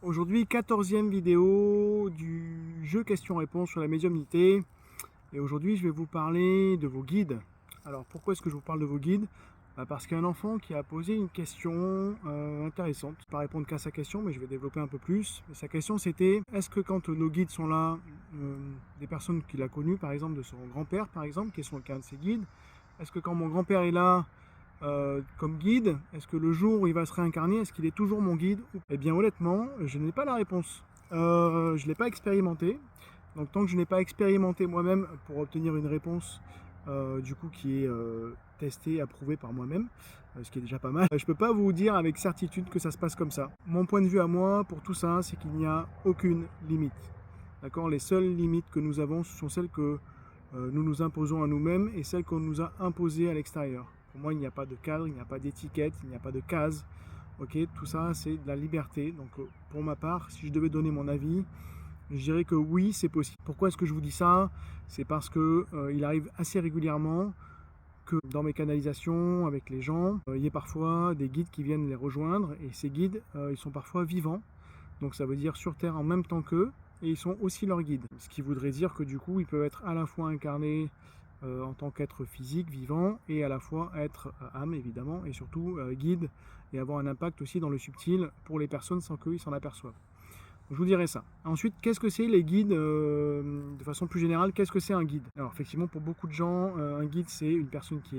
Aujourd'hui, 14e vidéo du jeu questions-réponses sur la médiumnité. Et aujourd'hui, je vais vous parler de vos guides. Alors, pourquoi est-ce que je vous parle de vos guides? Parce qu'il y a un enfant qui a posé une question intéressante. Je ne vais pas répondre qu'à sa question, mais je vais développer un peu plus. Et sa question, c'était, est-ce que quand nos guides sont là, des personnes qu'il a connues, par exemple, de son grand-père, par exemple, qui sont un de ses guides, est-ce que quand mon grand-père est là, comme guide, est-ce que le jour où il va se réincarner, est-ce qu'il est toujours mon guide? Eh bien honnêtement, je n'ai pas la réponse. Je ne l'ai pas expérimenté. Donc tant que je n'ai pas expérimenté moi-même pour obtenir une réponse du coup qui est testée, approuvée par moi-même, ce qui est déjà pas mal, je ne peux pas vous dire avec certitude que ça se passe comme ça. Mon point de vue à moi pour tout ça, c'est qu'il n'y a aucune limite. D'accord? Les seules limites que nous avons, ce sont celles que nous nous imposons à nous-mêmes et celles qu'on nous a imposées à l'extérieur. Pour moi, il n'y a pas de cadre, il n'y a pas d'étiquette, il n'y a pas de case. Ok, tout ça, c'est de la liberté. Donc, pour ma part, si je devais donner mon avis, je dirais que oui, c'est possible. Pourquoi est-ce que je vous dis ça? C'est parce que il arrive assez régulièrement que dans mes canalisations avec les gens, il y ait parfois des guides qui viennent les rejoindre et ces guides, ils sont parfois vivants. Donc ça veut dire sur Terre en même temps qu'eux, et ils sont aussi leurs guides. Ce qui voudrait dire que du coup, ils peuvent être à la fois incarnés en tant qu'être physique, vivant, et à la fois être âme, évidemment, et surtout guide, et avoir un impact aussi dans le subtil pour les personnes sans qu'eux ils s'en aperçoivent. Je vous dirai ça. Ensuite, qu'est-ce que c'est les guides de façon plus générale? Qu'est-ce que c'est un guide? Alors effectivement, pour beaucoup de gens, un guide c'est une personne qui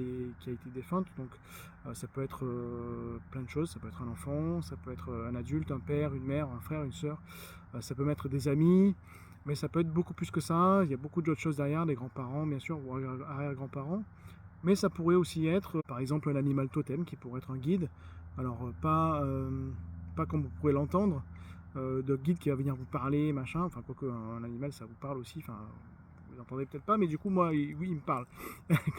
a été défunte. Donc ça peut être plein de choses. Ça peut être un enfant, ça peut être un adulte, un père, une mère, un frère, une sœur. Ça peut être des amis, mais ça peut être beaucoup plus que ça. Il y a beaucoup d'autres choses derrière, des grands-parents bien sûr, ou arrière-grands-parents. Mais ça pourrait aussi être, par exemple, un animal totem qui pourrait être un guide. Alors pas comme vous pourrez l'entendre, de guide qui va venir vous parler, machin, enfin quoique un animal ça vous parle aussi, enfin vous n'entendez peut-être pas, mais du coup moi oui il me parle,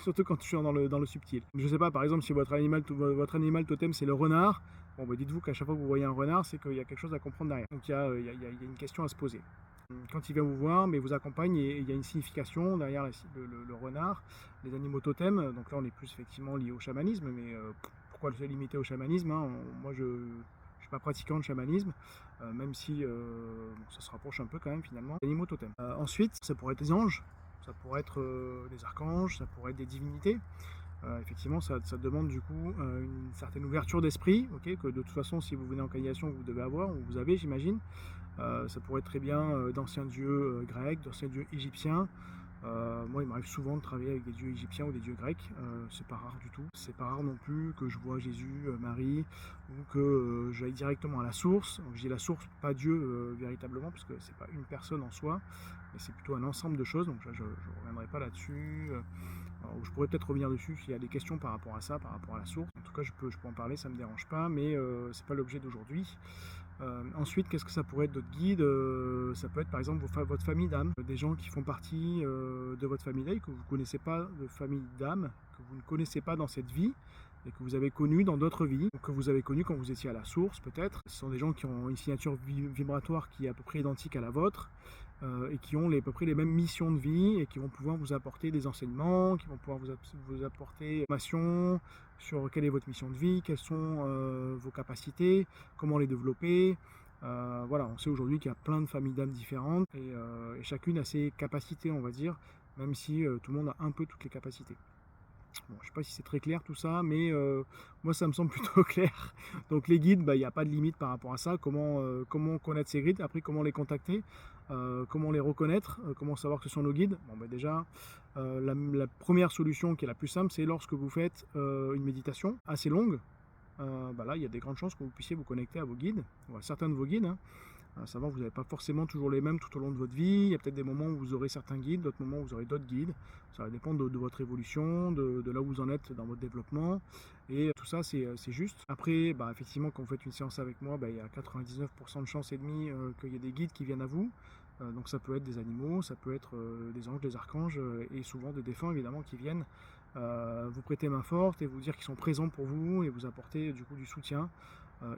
surtout quand je suis dans le subtil. Je sais pas, par exemple si votre animal totem c'est le renard, bon bah dites-vous qu'à chaque fois que vous voyez un renard c'est qu'il y a quelque chose à comprendre derrière, donc il y a une question à se poser. Quand il vient vous voir, mais vous accompagne et il y a une signification derrière le renard, les animaux totems, donc là on est plus effectivement lié au chamanisme, mais pourquoi se limiter au chamanisme, hein? Moi je ne suis pas pratiquant de chamanisme, même si ça se rapproche un peu quand même finalement. Les animaux totems. Ensuite, ça pourrait être des anges, ça pourrait être des archanges, ça pourrait être des divinités. Effectivement, ça demande du coup une certaine ouverture d'esprit, ok, que de toute façon, si vous venez en canalisation, vous devez avoir, ou vous avez, j'imagine. Ça pourrait être très bien d'anciens dieux grecs, d'anciens dieux égyptiens. Moi, il m'arrive souvent de travailler avec des dieux égyptiens ou des dieux grecs. C'est pas rare du tout. C'est pas rare non plus que je vois Jésus, Marie, ou que j'aille directement à la source. Donc, je dis la source, pas Dieu véritablement, parce que c'est pas une personne en soi, mais c'est plutôt un ensemble de choses. Donc là, je ne reviendrai pas là-dessus. Je pourrais peut-être revenir dessus s'il y a des questions par rapport à ça, par rapport à la source. En tout cas, je peux en parler, ça ne me dérange pas, mais c'est pas l'objet d'aujourd'hui. Ensuite, qu'est-ce que ça pourrait être d'autres guides? Ça peut être par exemple votre famille d'âme, des gens qui font partie de votre famille d'âme, que vous ne connaissez pas de famille d'âme, que vous ne connaissez pas dans cette vie, et que vous avez connu dans d'autres vies, que vous avez connu quand vous étiez à la source peut-être. Ce sont des gens qui ont une signature vibratoire qui est à peu près identique à la vôtre, et qui ont à peu près les mêmes missions de vie, et qui vont pouvoir vous apporter des enseignements, qui vont pouvoir vous apporter des informations sur quelle est votre mission de vie, quelles sont vos capacités, comment les développer. Voilà, on sait aujourd'hui qu'il y a plein de familles d'âmes différentes, et chacune a ses capacités, on va dire, même si tout le monde a un peu toutes les capacités. Bon, je ne sais pas si c'est très clair tout ça, mais moi ça me semble plutôt clair. Donc les guides, il n'y a pas de limite par rapport à ça. Comment connaître ces guides, après comment les contacter, comment les reconnaître, comment savoir que ce sont nos guides. Bon, déjà, la première solution qui est la plus simple, c'est lorsque vous faites une méditation assez longue. Là, il y a des grandes chances que vous puissiez vous connecter à vos guides, ou à certains de vos guides, hein. À savoir que vous n'avez pas forcément toujours les mêmes tout au long de votre vie. Il y a peut-être des moments où vous aurez certains guides, d'autres moments où vous aurez d'autres guides. Ça va dépendre de votre évolution, de là où vous en êtes dans votre développement. Et tout ça, c'est juste. Après, effectivement, quand vous faites une séance avec moi, il y a 99% de chances et demie qu'il y ait des guides qui viennent à vous. Donc ça peut être des animaux, ça peut être des anges, des archanges, et souvent des défunts évidemment qui viennent vous prêter main forte et vous dire qu'ils sont présents pour vous et vous apporter du coup du soutien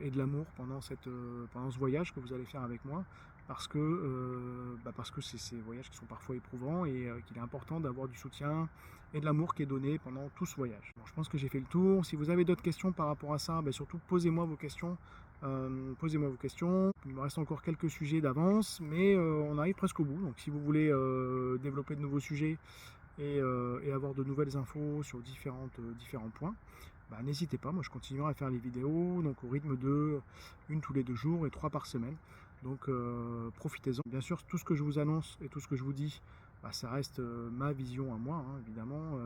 et de l'amour pendant ce voyage que vous allez faire avec moi, parce que c'est ces voyages qui sont parfois éprouvants, et qu'il est important d'avoir du soutien et de l'amour qui est donné pendant tout ce voyage. Bon, je pense que j'ai fait le tour. Si vous avez d'autres questions par rapport à ça, surtout posez-moi vos questions. Posez-moi vos questions. Il me reste encore quelques sujets d'avance, mais on arrive presque au bout. Donc si vous voulez développer de nouveaux sujets et avoir de nouvelles infos sur différents points, bah, n'hésitez pas, moi je continuerai à faire les vidéos donc au rythme de une tous les 2 jours et 3 par semaine. Donc profitez-en. Bien sûr, tout ce que je vous annonce et tout ce que je vous dis, bah, ça reste ma vision à moi, hein, évidemment,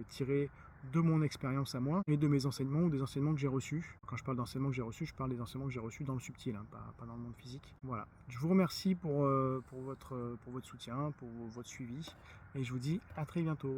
tirée de mon expérience à moi et de mes enseignements ou des enseignements que j'ai reçus. Quand je parle d'enseignements que j'ai reçus, je parle des enseignements que j'ai reçus dans le subtil, hein, pas dans le monde physique. Voilà. Je vous remercie pour votre soutien, pour votre suivi et je vous dis à très bientôt.